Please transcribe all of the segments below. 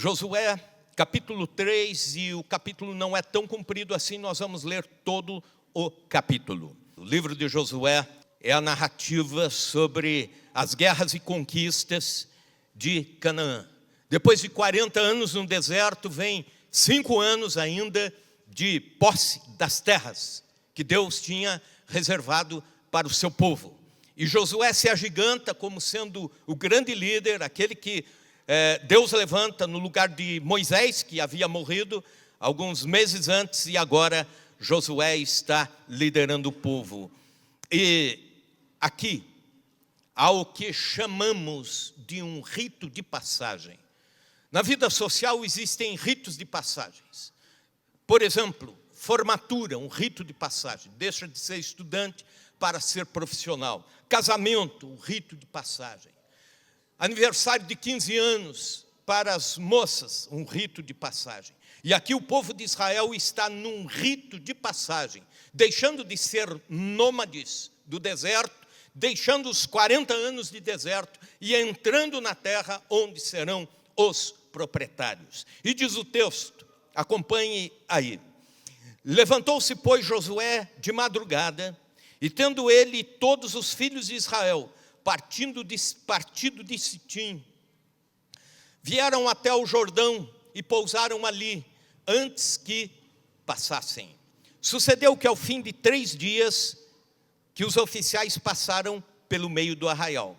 Josué, capítulo 3, e o capítulo não é tão comprido assim, nós vamos ler todo o capítulo. O livro de Josué é a narrativa sobre as guerras e conquistas de Canaã. Depois de 40 anos no deserto, vem 5 anos ainda de posse das terras que Deus tinha reservado para o seu povo. E Josué se agiganta como sendo o grande líder, aquele que Deus levanta no lugar de Moisés, que havia morrido alguns meses antes, e agora Josué está liderando o povo. E aqui há o que chamamos de um rito de passagem. Na vida social existem ritos de passagens. Por exemplo, formatura, um rito de passagem. Deixa de ser estudante para ser profissional. Casamento, um rito de passagem. Aniversário de 15 anos para as moças, um rito de passagem. E aqui o povo de Israel está num rito de passagem, deixando de ser nômades do deserto, deixando os 40 anos de deserto e entrando na terra onde serão os proprietários. E diz o texto, acompanhe aí. Levantou-se, pois, Josué de madrugada, e tendo ele todos os filhos de Israel, partido de Sitim, vieram até o Jordão e pousaram ali, antes que passassem. Sucedeu que ao fim de 3 dias, que os oficiais passaram pelo meio do arraial,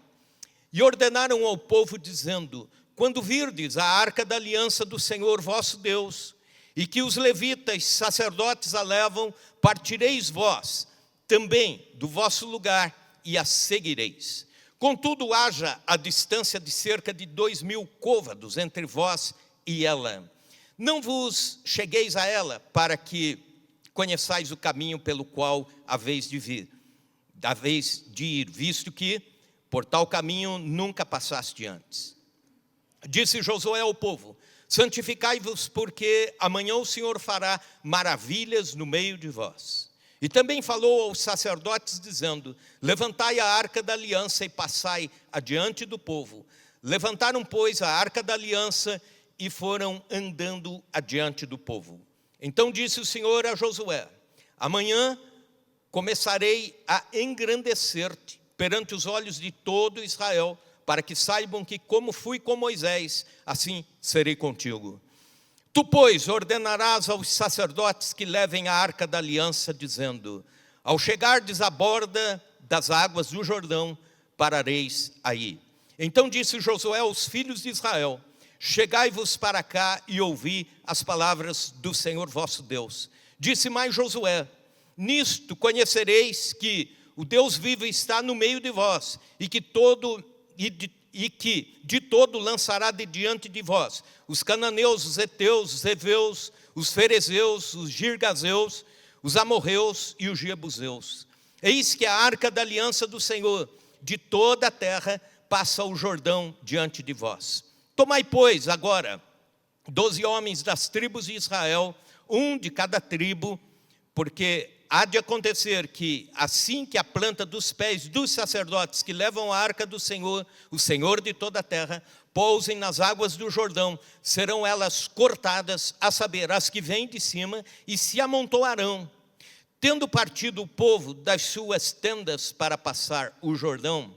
e ordenaram ao povo, dizendo: quando virdes a arca da aliança do Senhor vosso Deus, e que os levitas, sacerdotes, a levam, partireis vós também do vosso lugar, e a seguireis. Contudo, haja a distância de cerca de 2.000 côvados entre vós e ela. Não vos chegueis a ela, para que conheçais o caminho pelo qual haveis de ir, visto que por tal caminho nunca passaste antes. Disse Josué ao povo: santificai-vos, porque amanhã o Senhor fará maravilhas no meio de vós. E também falou aos sacerdotes, dizendo: levantai a arca da aliança e passai adiante do povo. Levantaram, pois, a arca da aliança e foram andando adiante do povo. Então disse o Senhor a Josué: amanhã começarei a engrandecer-te perante os olhos de todo Israel, para que saibam que como fui com Moisés, assim serei contigo. Tu, pois, ordenarás aos sacerdotes que levem a arca da aliança, dizendo: ao chegardes à borda das águas do Jordão, parareis aí. Então disse Josué aos filhos de Israel: chegai-vos para cá e ouvi as palavras do Senhor vosso Deus. Disse mais Josué: nisto conhecereis que o Deus vivo está no meio de vós, e que de todo lançará de diante de vós os cananeus, os heteus, os heveus, os ferezeus, os girgazeus, os amorreus e os jebuseus. Eis que a arca da aliança do Senhor de toda a terra passa o Jordão diante de vós. Tomai, pois, agora 12 homens das tribos de Israel, um de cada tribo, porque há de acontecer que, assim que a planta dos pés dos sacerdotes que levam a arca do Senhor, o Senhor de toda a terra, pousem nas águas do Jordão, serão elas cortadas, a saber, as que vêm de cima, e se amontoarão. Tendo partido o povo das suas tendas para passar o Jordão,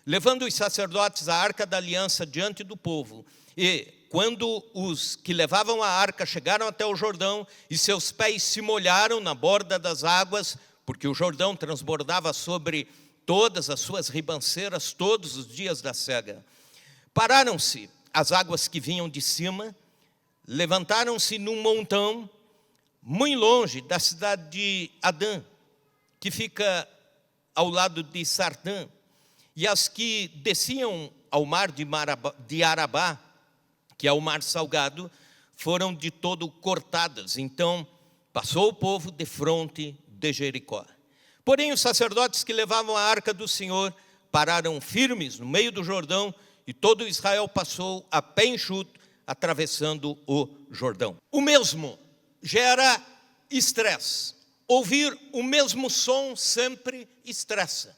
levando os sacerdotes a arca da aliança diante do povo, e quando os que levavam a arca chegaram até o Jordão, e seus pés se molharam na borda das águas, porque o Jordão transbordava sobre todas as suas ribanceiras todos os dias da cega, pararam-se as águas que vinham de cima, levantaram-se num montão, muito longe da cidade de Adã, que fica ao lado de Sardã, e as que desciam ao mar de Arabá, que é o mar salgado, foram de todo cortadas. Então passou o povo defronte de Jericó. Porém os sacerdotes que levavam a arca do Senhor pararam firmes no meio do Jordão, e todo Israel passou a pé enxuto, atravessando o Jordão. O mesmo gera estresse. Ouvir o mesmo som sempre estressa.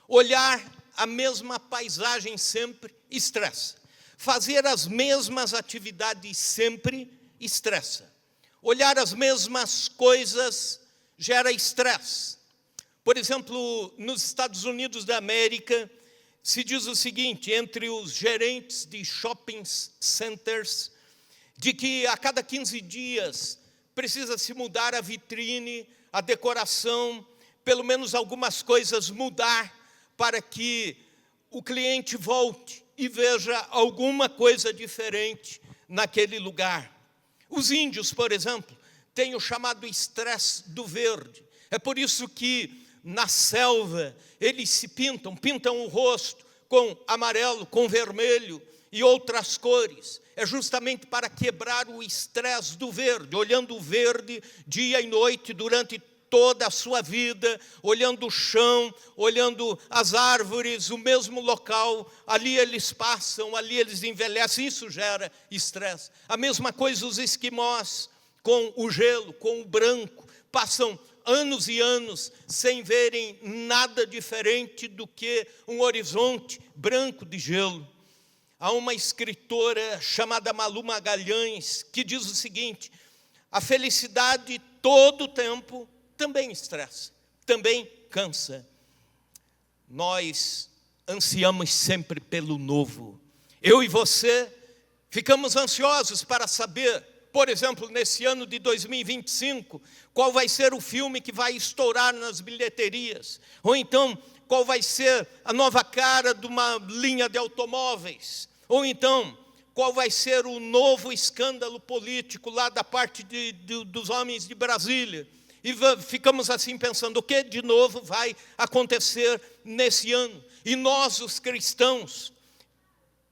Olhar a mesma paisagem sempre estressa. Fazer as mesmas atividades sempre estressa. Olhar as mesmas coisas gera estresse. Por exemplo, nos Estados Unidos da América, se diz o seguinte, entre os gerentes de shopping centers, de que a cada 15 dias precisa se mudar a vitrine, a decoração, pelo menos algumas coisas mudar para que o cliente volte e veja alguma coisa diferente naquele lugar. Os índios, por exemplo, têm o chamado estresse do verde. É por isso que na selva eles se pintam o rosto com amarelo, com vermelho e outras cores. É justamente para quebrar o estresse do verde, olhando o verde dia e noite durante toda a sua vida, olhando o chão, olhando as árvores, o mesmo local, ali eles passam, ali eles envelhecem, isso gera estresse. A mesma coisa os esquimós, com o gelo, com o branco, passam anos e anos sem verem nada diferente do que um horizonte branco de gelo. Há uma escritora chamada Malu Magalhães que diz o seguinte, a felicidade todo o tempo também estressa, também cansa. Nós ansiamos sempre pelo novo. Eu e você ficamos ansiosos para saber, por exemplo, nesse ano de 2025, qual vai ser o filme que vai estourar nas bilheterias. Ou então, qual vai ser a nova cara de uma linha de automóveis. Ou então, qual vai ser o novo escândalo político lá da parte dos homens de Brasília. E ficamos assim pensando, o que de novo vai acontecer nesse ano? E nós, os cristãos,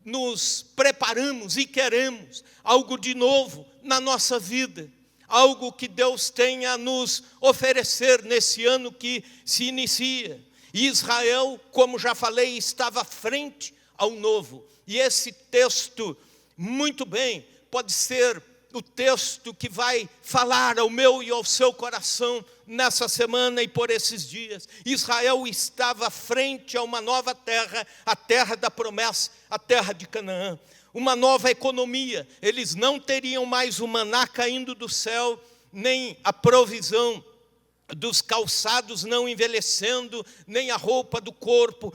nos preparamos e queremos algo de novo na nossa vida. Algo que Deus tenha a nos oferecer nesse ano que se inicia. E Israel, como já falei, estava frente ao novo. E esse texto, muito bem, pode ser o texto que vai falar ao meu e ao seu coração nessa semana e por esses dias. Israel estava frente a uma nova terra, a terra da promessa, a terra de Canaã. Uma nova economia, eles não teriam mais o maná caindo do céu, nem a provisão dos calçados não envelhecendo, nem a roupa do corpo,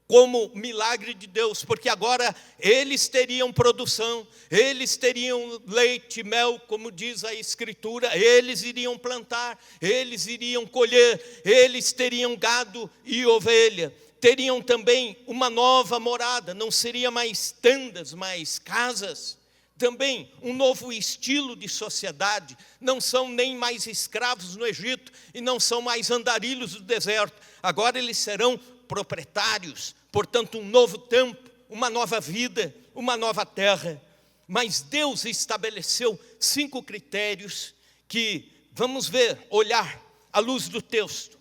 como milagre de Deus, porque agora eles teriam produção, eles teriam leite, mel, como diz a Escritura, eles iriam plantar, eles iriam colher, eles teriam gado e ovelha, teriam também uma nova morada, não seria mais tendas, mais casas, também um novo estilo de sociedade, não são nem mais escravos no Egito e não são mais andarilhos do deserto, agora eles serão proprietários, portanto um novo tempo, uma nova vida, uma nova terra. Mas Deus estabeleceu 5 critérios que vamos ver, olhar à luz do texto.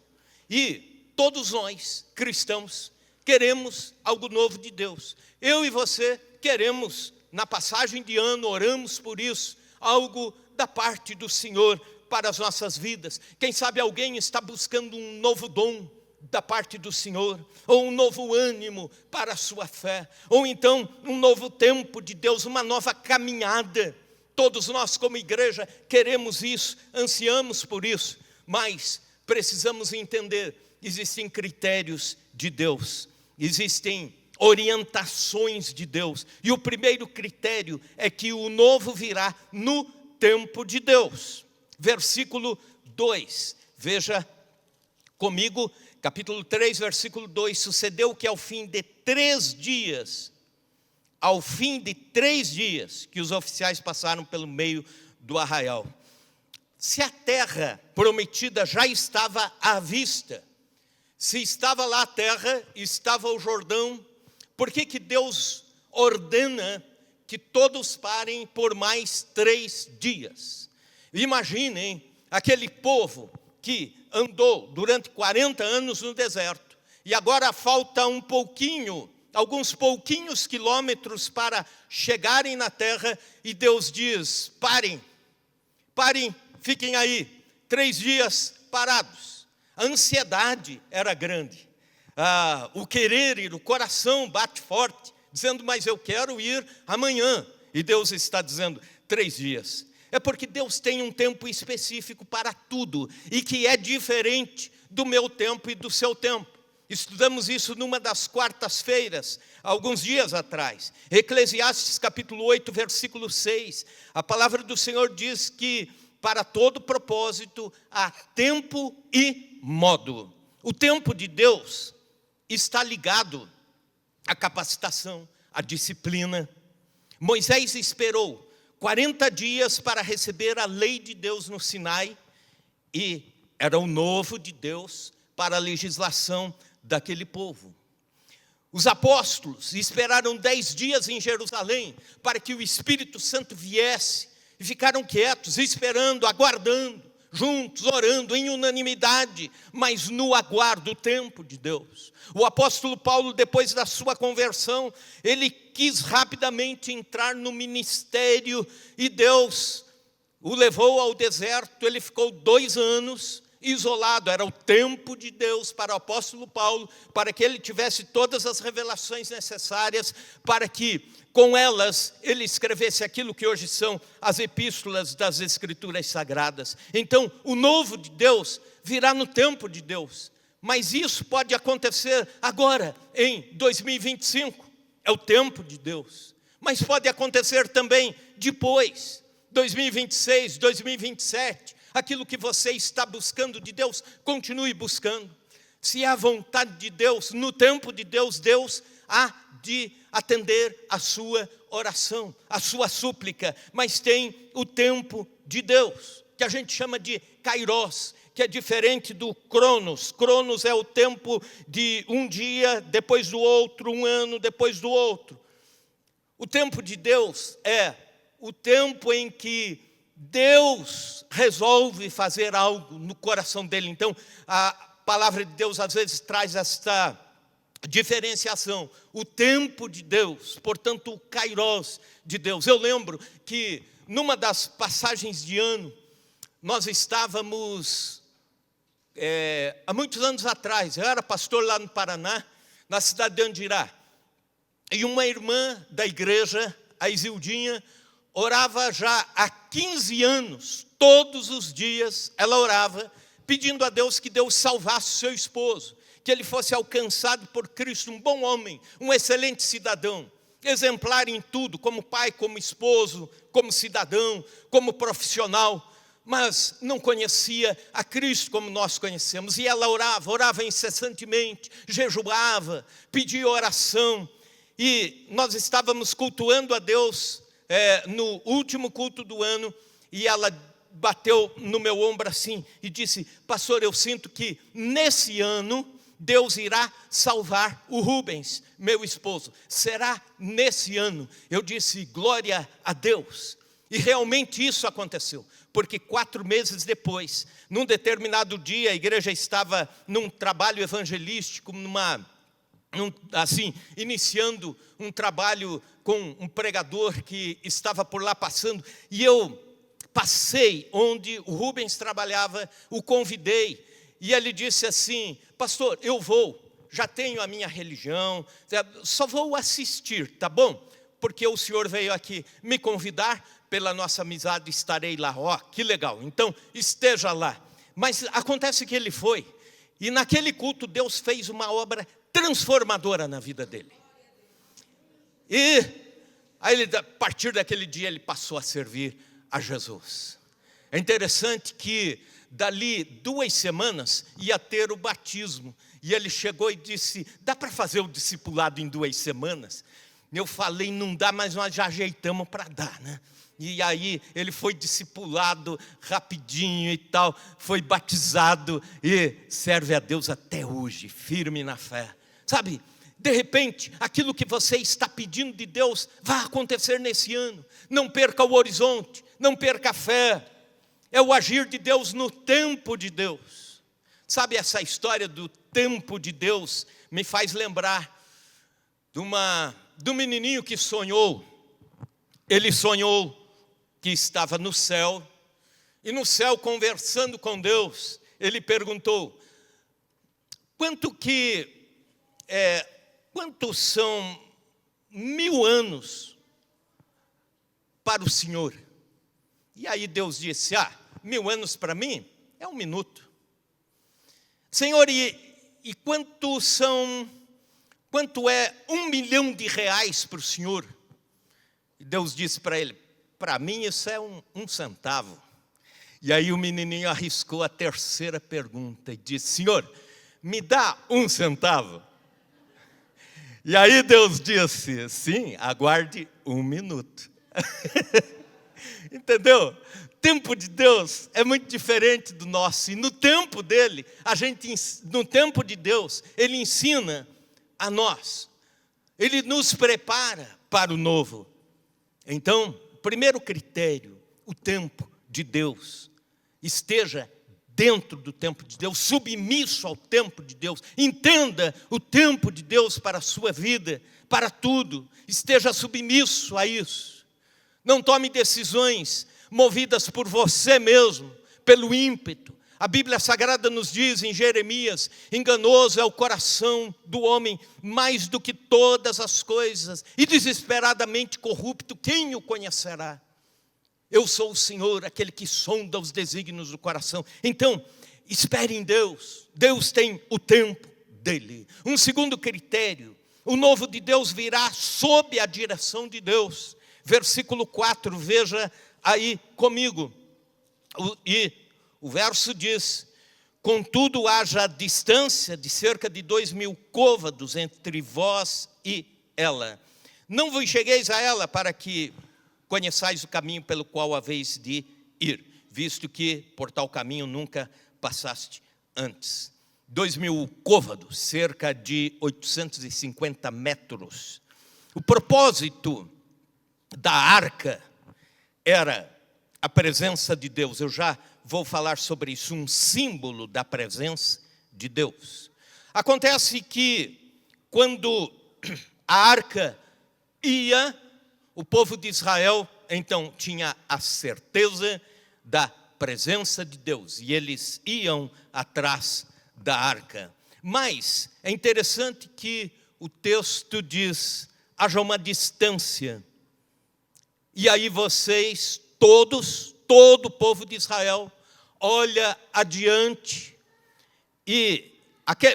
E todos nós, cristãos, queremos algo novo de Deus. Eu e você queremos, na passagem de ano, oramos por isso, algo da parte do Senhor para as nossas vidas. Quem sabe alguém está buscando um novo dom da parte do Senhor, ou um novo ânimo para a sua fé, ou então um novo tempo de Deus, uma nova caminhada. Todos nós como igreja queremos isso, ansiamos por isso, mas precisamos entender, existem critérios de Deus, existem orientações de Deus, e o primeiro critério é que o novo virá no tempo de Deus. Versículo 2, veja comigo, capítulo 3, versículo 2, sucedeu que ao fim de 3 dias, que os oficiais passaram pelo meio do arraial. Se a terra prometida já estava à vista, se estava lá a terra, estava o Jordão, por que Deus ordena que todos parem por mais 3 dias? Imaginem aquele povo que andou durante 40 anos no deserto, e agora falta um pouquinho, alguns pouquinhos quilômetros para chegarem na terra, e Deus diz, parem, fiquem aí, 3 dias parados. A ansiedade era grande, o querer ir, o coração bate forte, dizendo, mas eu quero ir amanhã. E Deus está dizendo, 3 dias. É porque Deus tem um tempo específico para tudo, e que é diferente do meu tempo e do seu tempo. Estudamos isso numa das quartas-feiras, alguns dias atrás. Eclesiastes capítulo 8, versículo 6. A palavra do Senhor diz que para todo propósito há tempo e modo. O tempo de Deus está ligado à capacitação, à disciplina. Moisés esperou 40 dias para receber a lei de Deus no Sinai, e era o novo de Deus para a legislação daquele povo. Os apóstolos esperaram 10 dias em Jerusalém para que o Espírito Santo viesse, e ficaram quietos, esperando, aguardando, juntos, orando em unanimidade, mas no aguardo, o tempo de Deus. O apóstolo Paulo, depois da sua conversão, ele quis rapidamente entrar no ministério, e Deus o levou ao deserto. Ele ficou 2 anos isolado. Era o tempo de Deus para o apóstolo Paulo, para que ele tivesse todas as revelações necessárias, para que com elas ele escrevesse aquilo que hoje são as epístolas das Escrituras Sagradas. Então, o novo de Deus virá no tempo de Deus, mas isso pode acontecer agora, em 2025, é o tempo de Deus, mas pode acontecer também depois, 2026, 2027, aquilo que você está buscando de Deus, continue buscando. Se é a vontade de Deus, no tempo de Deus, Deus há de atender a sua oração, a sua súplica, mas tem o tempo de Deus, que a gente chama de Kairos, que é diferente do Cronos. Cronos é o tempo de um dia, depois do outro, um ano, depois do outro. O tempo de Deus é o tempo em que Deus resolve fazer algo no coração dele. Então, a palavra de Deus às vezes traz esta diferenciação, o tempo de Deus, portanto o Kairos de Deus. Eu lembro que numa das passagens de ano, nós estávamos, há muitos anos atrás, eu era pastor lá no Paraná, na cidade de Andirá, e uma irmã da igreja, a Isildinha, orava já há 15 anos, todos os dias ela orava, pedindo a Deus que Deus salvasse seu esposo, que ele fosse alcançado por Cristo, um bom homem, um excelente cidadão, exemplar em tudo, como pai, como esposo, como cidadão, como profissional, mas não conhecia a Cristo como nós conhecemos. E ela orava incessantemente, jejuava, pedia oração, e nós estávamos cultuando a Deus no último culto do ano, e ela bateu no meu ombro assim e disse: pastor, eu sinto que nesse ano Deus irá salvar o Rubens, meu esposo. Será nesse ano? Eu disse: glória a Deus. E realmente isso aconteceu, porque 4 meses depois, num determinado dia, a igreja estava num trabalho evangelístico, iniciando um trabalho com um pregador que estava por lá passando, e eu passei onde o Rubens trabalhava, o convidei, e ele disse assim: pastor, eu vou, já tenho a minha religião, só vou assistir, tá bom? Porque o senhor veio aqui me convidar, pela nossa amizade estarei lá. Ó, que legal, então esteja lá. Mas acontece que ele foi, e naquele culto Deus fez uma obra transformadora na vida dele. E aí, a partir daquele dia, ele passou a servir a Jesus. É interessante que dali 2 semanas ia ter o batismo, e ele chegou e disse: dá para fazer o discipulado em 2 semanas? Eu falei: não dá, mas nós já ajeitamos para dar, né? E aí ele foi discipulado rapidinho e tal, foi batizado e serve a Deus até hoje, firme na fé. Sabe, de repente, aquilo que você está pedindo de Deus vai acontecer nesse ano. Não perca o horizonte, não perca a fé. É o agir de Deus no tempo de Deus. Sabe, essa história do tempo de Deus me faz lembrar do menininho que sonhou. Ele sonhou que estava no céu, e no céu, conversando com Deus, ele perguntou: quantos são 1000 anos para o Senhor. E aí Deus disse, 1000 anos para mim é 1 minuto. Senhor, e quanto é 1 milhão de reais para o Senhor? E Deus disse para ele, para mim isso é um centavo. E aí o menininho arriscou a terceira pergunta e disse, Senhor, me dá 1 centavo? E aí Deus disse, sim, aguarde 1 minuto. Entendeu? O tempo de Deus é muito diferente do nosso. E no tempo dele, no tempo de Deus, ele ensina a nós. Ele nos prepara para o novo. Então, primeiro critério, o tempo de Deus. Esteja dentro do tempo de Deus, submisso ao tempo de Deus. Entenda o tempo de Deus para a sua vida, para tudo. Esteja submisso a isso. Não tome decisões movidas por você mesmo, pelo ímpeto. A Bíblia Sagrada nos diz em Jeremias, enganoso é o coração do homem mais do que todas as coisas, e desesperadamente corrupto, quem o conhecerá? Eu sou o Senhor, aquele que sonda os desígnios do coração. Então, espere em Deus. Deus tem o tempo dele. Um segundo critério, o novo de Deus virá sob a direção de Deus. Versículo 4, veja aí comigo. E o verso diz, contudo haja distância de cerca de 2000 côvados entre vós e ela. Não vos chegueis a ela para que conheçais o caminho pelo qual haveis de ir, visto que por tal caminho nunca passaste antes. 2000 côvados, cerca de 850 metros. O propósito da arca era a presença de Deus. Eu já vou falar sobre isso, um símbolo da presença de Deus. Acontece que quando a arca ia, o povo de Israel, então, tinha a certeza da presença de Deus. E eles iam atrás da arca. Mas é interessante que o texto diz, haja uma distância. E aí vocês, todo o povo de Israel, olha adiante. E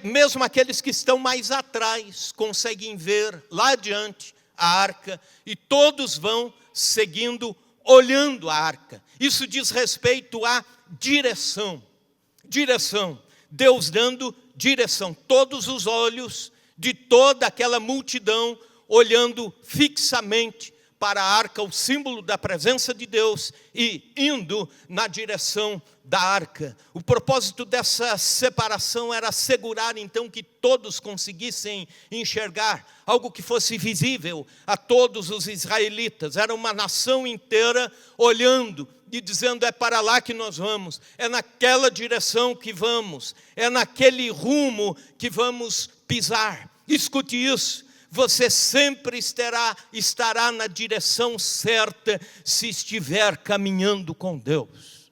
mesmo aqueles que estão mais atrás, conseguem ver lá adiante a arca, e todos vão seguindo, olhando a arca. Isso diz respeito à direção. Direção. Deus dando direção. Todos os olhos de toda aquela multidão olhando fixamente para a arca, o símbolo da presença de Deus, e indo na direção da arca. O propósito dessa separação era assegurar então que todos conseguissem enxergar algo que fosse visível a todos os israelitas. Era uma nação inteira olhando e dizendo, é para lá que nós vamos, é naquela direção que vamos, é naquele rumo que vamos pisar. Escute isso. Você sempre estará na direção certa se estiver caminhando com Deus.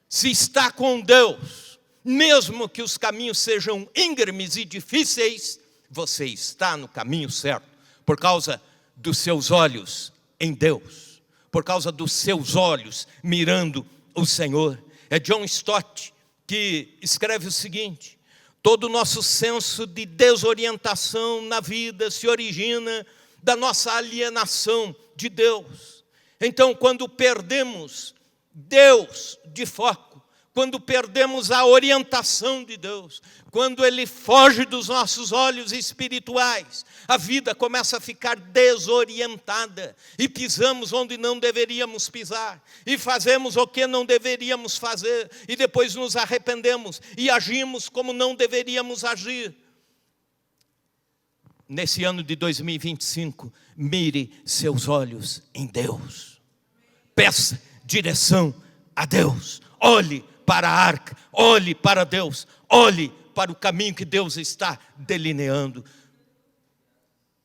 Se está com Deus, mesmo que os caminhos sejam íngremes e difíceis, você está no caminho certo, por causa dos seus olhos em Deus, por causa dos seus olhos mirando o Senhor. É John Stott que escreve o seguinte: todo o nosso senso de desorientação na vida se origina da nossa alienação de Deus. Então, quando perdemos Deus de foco, quando perdemos a orientação de Deus, quando Ele foge dos nossos olhos espirituais, a vida começa a ficar desorientada, e pisamos onde não deveríamos pisar, e fazemos o que não deveríamos fazer, e depois nos arrependemos, e agimos como não deveríamos agir. Nesse ano de 2025, mire seus olhos em Deus. Peça direção a Deus. Olhe para a arca, olhe para Deus, olhe para o caminho que Deus está delineando.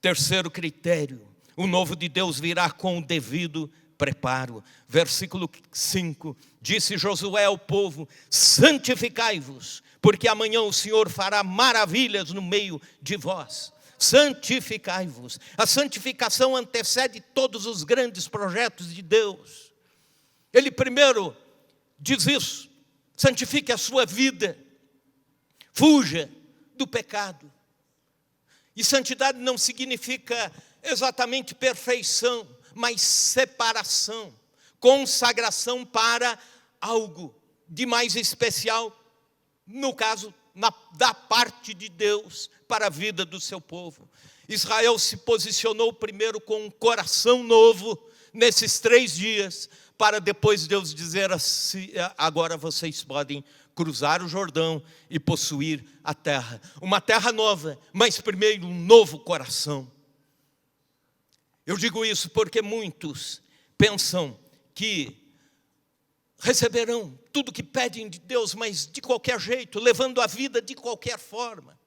Terceiro critério, o novo de Deus virá com o devido preparo. Versículo 5, disse Josué ao povo, santificai-vos, porque amanhã o Senhor fará maravilhas no meio de vós. santificai-vos. A santificação antecede todos os grandes projetos de Deus. Ele primeiro diz isso: santifique a sua vida, fuja do pecado. E santidade não significa exatamente perfeição, mas separação, consagração para algo de mais especial, no caso, da parte de Deus para a vida do seu povo. Israel se posicionou primeiro com um coração novo nesses 3 dias, para depois Deus dizer assim: agora vocês podem cruzar o Jordão e possuir a terra. Uma terra nova, mas primeiro um novo coração. Eu digo isso porque muitos pensam que receberão tudo que pedem de Deus, mas de qualquer jeito, levando a vida de qualquer forma,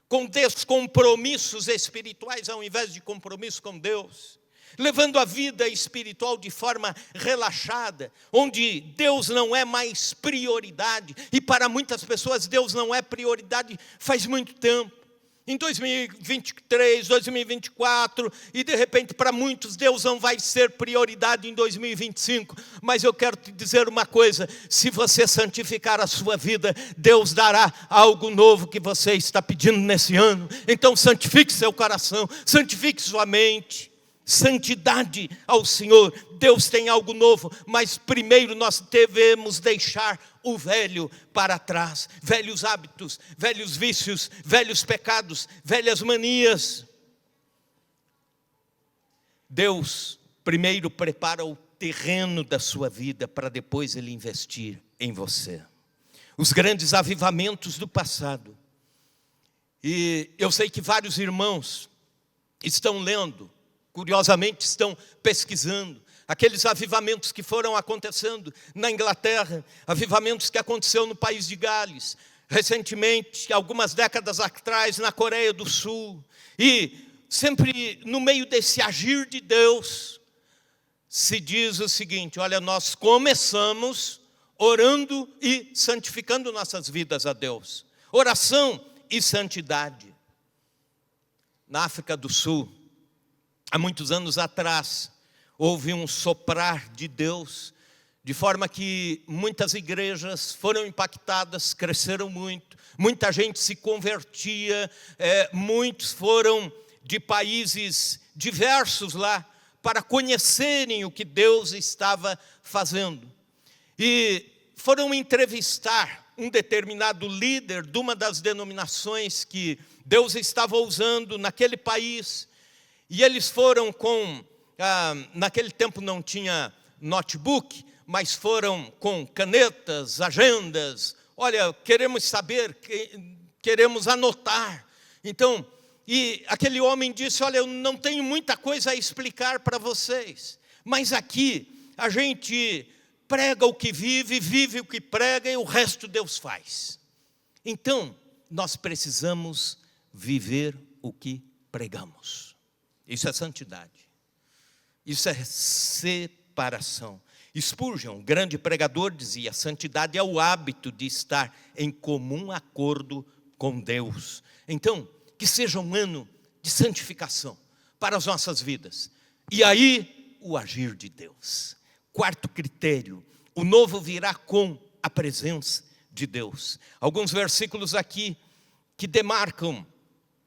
com descompromissos espirituais ao invés de compromisso com Deus, levando a vida espiritual de forma relaxada, onde Deus não é mais prioridade, e para muitas pessoas Deus não é prioridade faz muito tempo. Em 2023, 2024, e de repente para muitos Deus não vai ser prioridade em 2025. Mas eu quero te dizer uma coisa: se você santificar a sua vida, Deus dará algo novo que você está pedindo nesse ano. Então santifique seu coração, santifique sua mente. Santidade ao Senhor. Deus tem algo novo, mas primeiro nós devemos deixar o velho para trás. Velhos hábitos, velhos vícios, velhos pecados, velhas manias. Deus primeiro prepara o terreno da sua vida para depois Ele investir em você. Os grandes avivamentos do passado. E eu sei que vários irmãos estão lendo, curiosamente estão pesquisando aqueles avivamentos que foram acontecendo na Inglaterra, avivamentos que aconteceu no país de Gales, recentemente, algumas décadas atrás, na Coreia do Sul. E sempre no meio desse agir de Deus, se diz o seguinte: olha, nós começamos orando e santificando nossas vidas a Deus. Oração e santidade. Na África do Sul, há muitos anos atrás, houve um soprar de Deus, de forma que muitas igrejas foram impactadas, cresceram muito, muita gente se convertia, muitos foram de países diversos lá, para conhecerem o que Deus estava fazendo. E foram entrevistar um determinado líder de uma das denominações que Deus estava usando naquele país. E eles foram com, naquele tempo não tinha notebook, mas foram com canetas, agendas. Olha, queremos saber, queremos anotar. Então, e aquele homem disse: olha, eu não tenho muita coisa a explicar para vocês, mas aqui a gente prega o que vive, vive o que prega, e o resto Deus faz. Então, nós precisamos viver o que pregamos. Isso é santidade. Isso é separação. Spurgeon, grande pregador, dizia: santidade é o hábito de estar em comum acordo com Deus. Então, que seja um ano de santificação para as nossas vidas. E aí, o agir de Deus. Quarto critério: o novo virá com a presença de Deus. Alguns versículos aqui que demarcam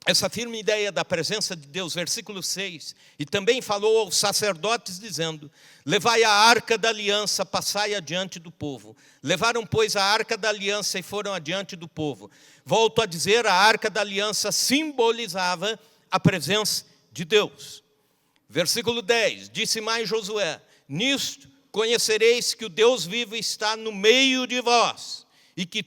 essa firme ideia da presença de Deus. Versículo 6, e também falou aos sacerdotes dizendo: levai a arca da aliança, passai adiante do povo. Levaram, pois, a arca da aliança e foram adiante do povo. Volto a dizer, a arca da aliança simbolizava a presença de Deus. Versículo 10, disse mais Josué: nisto conhecereis que o Deus vivo está no meio de vós, e que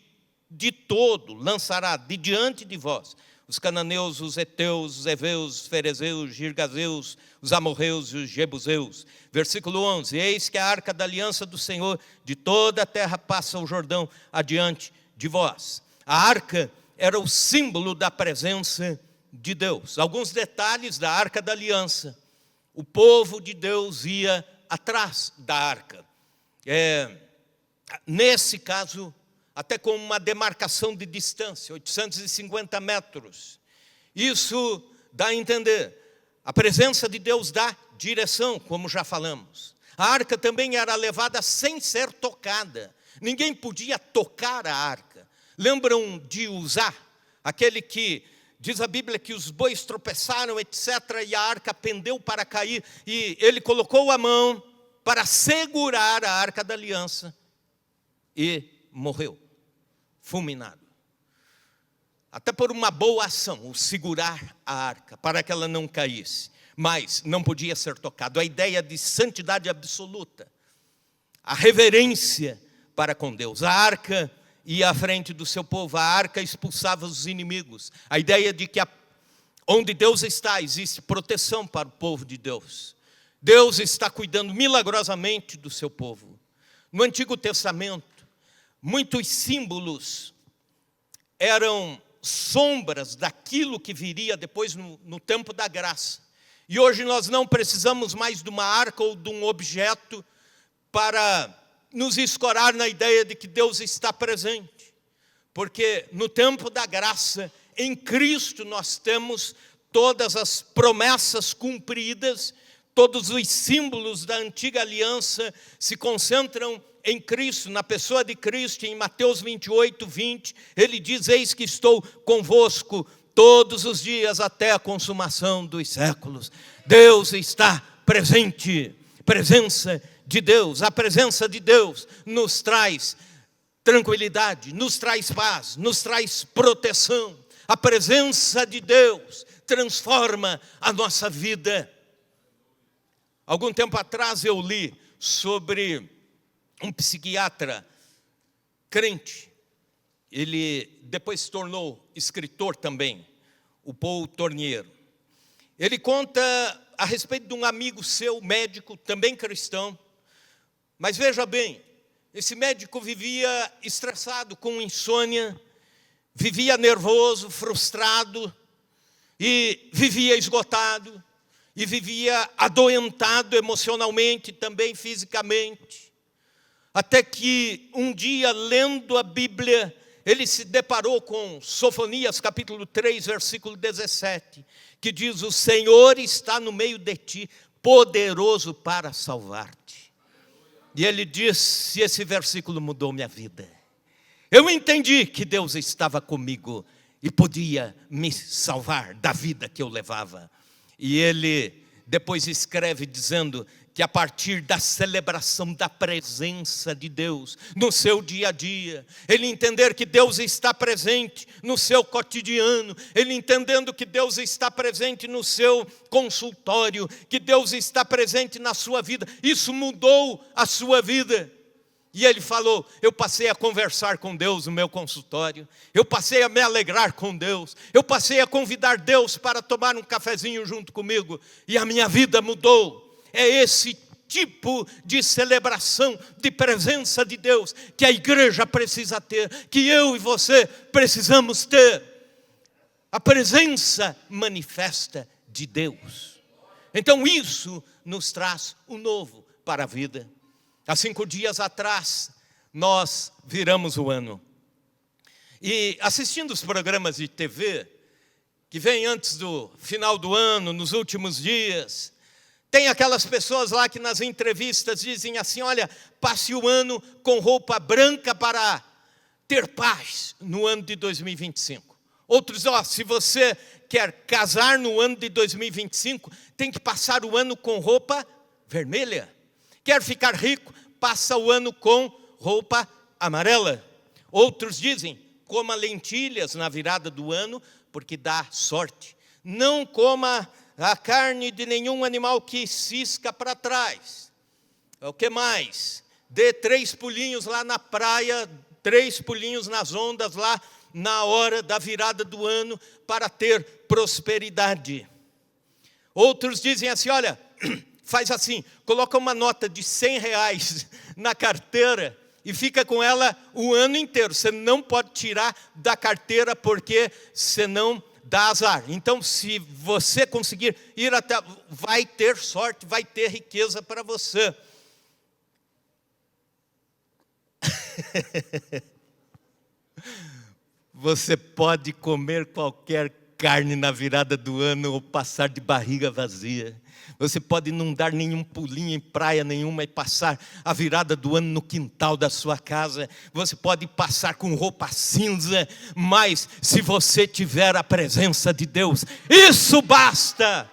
de todo lançará de diante de vós os cananeus, os heteus, os heveus, os ferezeus, os girgazeus, os amorreus e os jebuseus. Versículo 11, eis que a arca da aliança do Senhor de toda a terra passa o Jordão adiante de vós. A arca era o símbolo da presença de Deus. Alguns detalhes da arca da aliança: o povo de Deus ia atrás da arca. Nesse caso, até com uma demarcação de distância, 850 metros. Isso dá a entender. A presença de Deus dá direção, como já falamos. A arca também era levada sem ser tocada. Ninguém podia tocar a arca. Lembram de Uzá? Aquele que, diz a Bíblia, que os bois tropeçaram, etc. E a arca pendeu para cair. E ele colocou a mão para segurar a arca da aliança. E morreu, fulminado. Até por uma boa ação, o segurar a arca, para que ela não caísse. Mas não podia ser tocado. A ideia de santidade absoluta. A reverência para com Deus. A arca ia à frente do seu povo. A arca expulsava os inimigos. A ideia de que onde Deus está, existe proteção para o povo de Deus. Deus está cuidando milagrosamente do seu povo. No Antigo Testamento, muitos símbolos eram sombras daquilo que viria depois no tempo da graça. E hoje nós não precisamos mais de uma arca ou de um objeto para nos escorar na ideia de que Deus está presente. Porque no tempo da graça, em Cristo nós temos todas as promessas cumpridas, todos os símbolos da antiga aliança se concentram em Cristo, na pessoa de Cristo. Em Mateus 28, 20, ele diz: eis que estou convosco todos os dias até a consumação dos séculos. Deus está presente. Presença de Deus. A presença de Deus nos traz tranquilidade, nos traz paz, nos traz proteção. A presença de Deus transforma a nossa vida. Algum tempo atrás eu li sobre um psiquiatra crente. Ele depois se tornou escritor também, o Paul Tournier. Ele conta a respeito de um amigo seu, médico, também cristão. Mas veja bem, esse médico vivia estressado, com insônia, vivia nervoso, frustrado, e vivia esgotado, e vivia adoentado emocionalmente, também fisicamente. Até que um dia, lendo a Bíblia, ele se deparou com Sofonias capítulo 3, versículo 17, que diz: o Senhor está no meio de ti, poderoso para salvar-te. E ele disse, esse versículo mudou minha vida. Eu entendi que Deus estava comigo e podia me salvar da vida que eu levava. E ele depois escreve dizendo que a partir da celebração da presença de Deus no seu dia a dia, ele entender que Deus está presente no seu cotidiano, ele entendendo que Deus está presente no seu consultório, que Deus está presente na sua vida, isso mudou a sua vida. E ele falou: eu passei a conversar com Deus no meu consultório, eu passei a me alegrar com Deus, eu passei a convidar Deus para tomar um cafezinho junto comigo, e a minha vida mudou. É esse tipo de celebração de presença de Deus que a igreja precisa ter, que eu e você precisamos ter. A presença manifesta de Deus. Então isso nos traz o novo para a vida. Há 5 dias atrás, nós viramos o ano. E assistindo os programas de TV, que vêm antes do final do ano, nos últimos dias, tem aquelas pessoas lá que nas entrevistas dizem assim: olha, passe o ano com roupa branca para ter paz no ano de 2025. Outros: se você quer casar no ano de 2025, tem que passar o ano com roupa vermelha. Quer ficar rico, passa o ano com roupa amarela. Outros dizem: coma lentilhas na virada do ano, porque dá sorte. Não coma a carne de nenhum animal que cisca para trás. O que mais? Dê 3 pulinhos lá na praia, 3 pulinhos nas ondas lá na hora da virada do ano, para ter prosperidade. Outros dizem assim: olha, faz assim, coloca uma nota de R$100 na carteira e fica com ela o ano inteiro. Você não pode tirar da carteira, porque senão dá azar. Então, se você conseguir ir até, vai ter sorte, vai ter riqueza para você. Você pode comer qualquer carne na virada do ano ou passar de barriga vazia. Você pode não dar nenhum pulinho em praia nenhuma e passar a virada do ano no quintal da sua casa. Você pode passar com roupa cinza, mas se você tiver a presença de Deus, isso basta.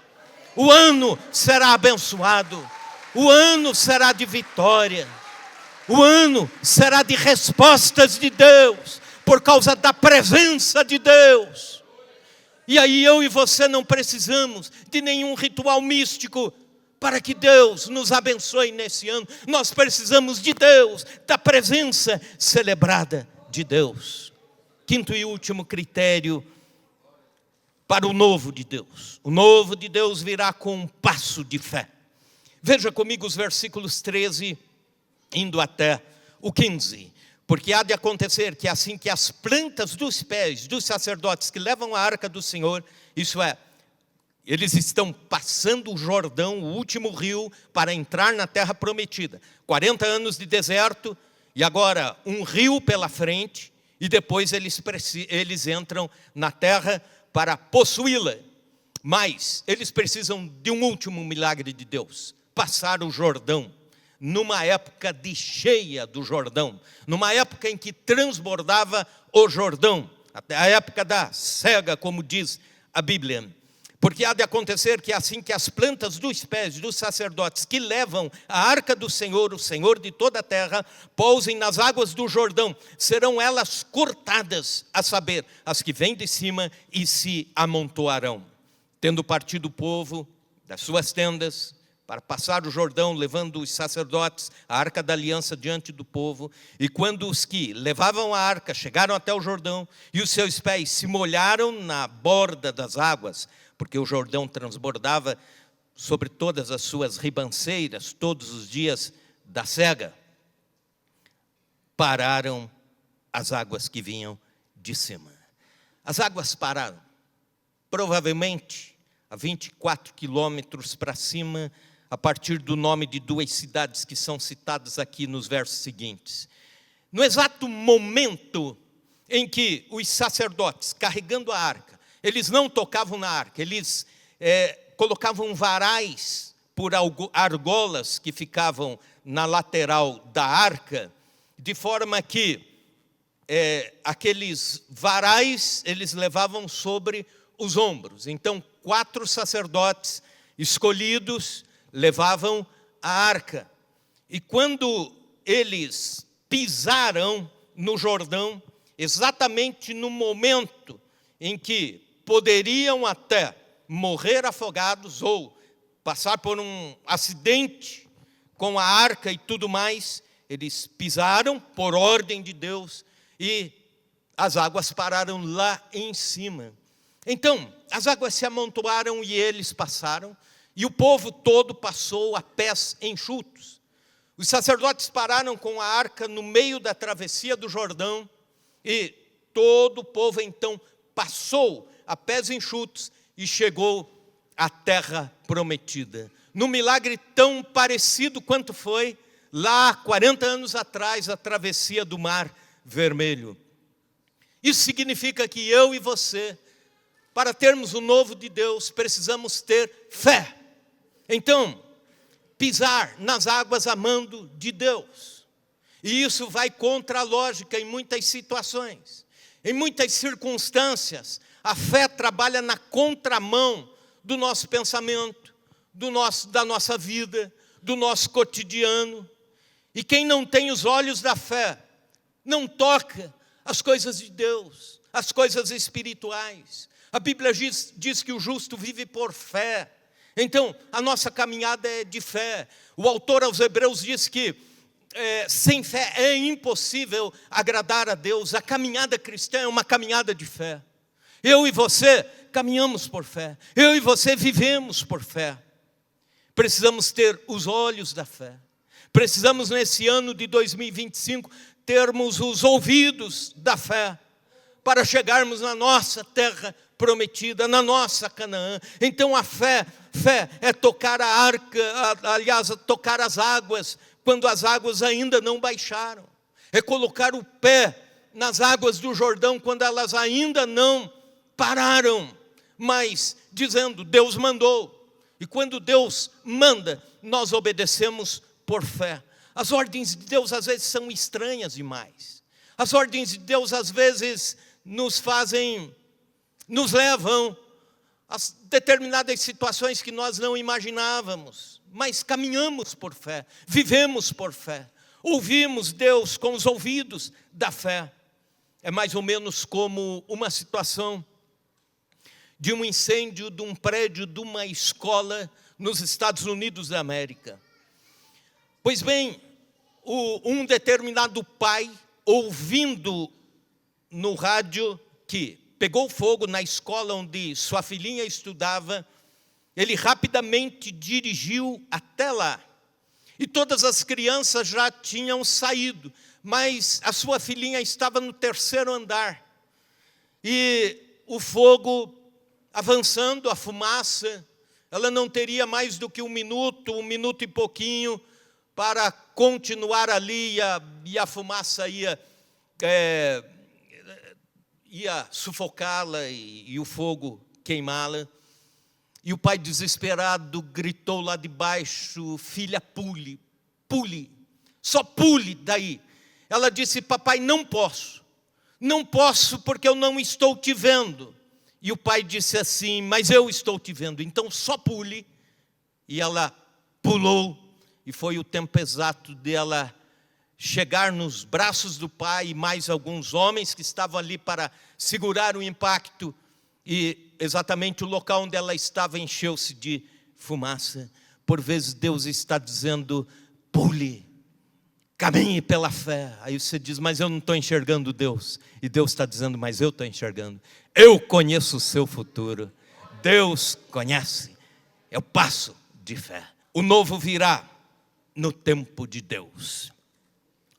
O ano será abençoado. O ano será de vitória. O ano será de respostas de Deus, por causa da presença de Deus. E aí eu e você não precisamos de nenhum ritual místico para que Deus nos abençoe nesse ano. Nós precisamos de Deus, da presença celebrada de Deus. Quinto e último critério para o novo de Deus. O novo de Deus virá com um passo de fé. Veja comigo os versículos 13, indo até o 15. Porque há de acontecer que assim que as plantas dos pés dos sacerdotes que levam a arca do Senhor, isso é, eles estão passando o Jordão, o último rio, para entrar na terra prometida. 40 anos de deserto, e agora um rio pela frente, e depois eles entram na terra para possuí-la. Mas eles precisam de um último milagre de Deus, passar o Jordão. Numa época de cheia do Jordão, numa época em que transbordava o Jordão, até a época da cega, como diz a Bíblia. Porque há de acontecer que assim que as plantas dos pés dos sacerdotes que levam a arca do Senhor, o Senhor de toda a terra, pousem nas águas do Jordão, serão elas cortadas, a saber, as que vêm de cima e se amontoarão. Tendo partido o povo das suas tendas, para passar o Jordão, levando os sacerdotes a arca da aliança diante do povo. E quando os que levavam a arca chegaram até o Jordão, e os seus pés se molharam na borda das águas, porque o Jordão transbordava sobre todas as suas ribanceiras, todos os dias da cega, pararam as águas que vinham de cima. As águas pararam, provavelmente a 24 quilômetros para cima, a partir do nome de duas cidades que são citadas aqui nos versos seguintes. No exato momento em que os sacerdotes, carregando a arca, eles não tocavam na arca, eles colocavam varais por argolas que ficavam na lateral da arca, de forma que aqueles varais eles levavam sobre os ombros. Então 4 sacerdotes escolhidos levavam a arca. E quando eles pisaram no Jordão, exatamente no momento em que poderiam até morrer afogados ou passar por um acidente com a arca e tudo mais, eles pisaram por ordem de Deus e as águas pararam lá em cima. Então, as águas se amontoaram e eles passaram, e o povo todo passou a pés enxutos. Os sacerdotes pararam com a arca no meio da travessia do Jordão, e todo o povo então passou a pés enxutos e chegou à terra prometida. Num milagre tão parecido quanto foi lá 40 anos atrás, a travessia do Mar Vermelho. Isso significa que eu e você, para termos o novo de Deus, precisamos ter fé. Então, pisar nas águas amando de Deus. E isso vai contra a lógica em muitas situações. Em muitas circunstâncias, a fé trabalha na contramão do nosso pensamento, da nossa vida, do nosso cotidiano. E quem não tem os olhos da fé, não toca as coisas de Deus, as coisas espirituais. A Bíblia diz que o justo vive por fé. Então, a nossa caminhada é de fé. O autor aos Hebreus diz que sem fé é impossível agradar a Deus. A caminhada cristã é uma caminhada de fé. Eu e você caminhamos por fé. Eu e você vivemos por fé. Precisamos ter os olhos da fé. Precisamos, nesse ano de 2025, termos os ouvidos da fé, para chegarmos na nossa terra prometida, na nossa Canaã. Então a fé é tocar a arca, aliás, tocar as águas, quando as águas ainda não baixaram. É colocar o pé nas águas do Jordão, quando elas ainda não pararam. mas dizendo: Deus mandou. E quando Deus manda, nós obedecemos por fé. As ordens de Deus às vezes são estranhas demais. As ordens de Deus às vezes nos levam a determinadas situações que nós não imaginávamos. Mas caminhamos por fé, vivemos por fé. Ouvimos Deus com os ouvidos da fé. É mais ou menos como uma situação de um incêndio de um prédio de uma escola nos Estados Unidos da América. Pois bem, um determinado pai, ouvindo no rádio que pegou fogo na escola onde sua filhinha estudava, ele rapidamente dirigiu até lá. E todas as crianças já tinham saído, mas a sua filhinha estava no 3º andar. E o fogo avançando, a fumaça, ela não teria mais do que um minuto e pouquinho para continuar ali, e a fumaça ia sufocá-la e o fogo queimá-la. E o pai desesperado gritou lá de baixo: filha, pule, só pule daí. Ela disse: papai, não posso porque eu não estou te vendo. E o pai disse assim: mas eu estou te vendo, então só pule. E ela pulou, e foi o tempo exato dela chegar nos braços do pai e mais alguns homens que estavam ali para segurar o impacto. E exatamente o local onde ela estava encheu-se de fumaça. Por vezes Deus está dizendo: pule, caminhe pela fé. Aí você diz: mas eu não estou enxergando Deus. E Deus está dizendo: mas eu estou enxergando. Eu conheço o seu futuro. Deus conhece. É o passo de fé. O novo virá no tempo de Deus.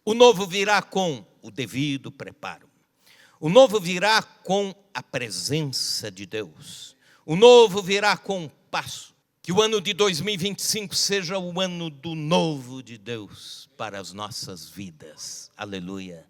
O novo virá com o devido preparo. O novo virá com a presença de Deus. O novo virá com o passo. Que o ano de 2025 seja o ano do novo de Deus para as nossas vidas. Aleluia.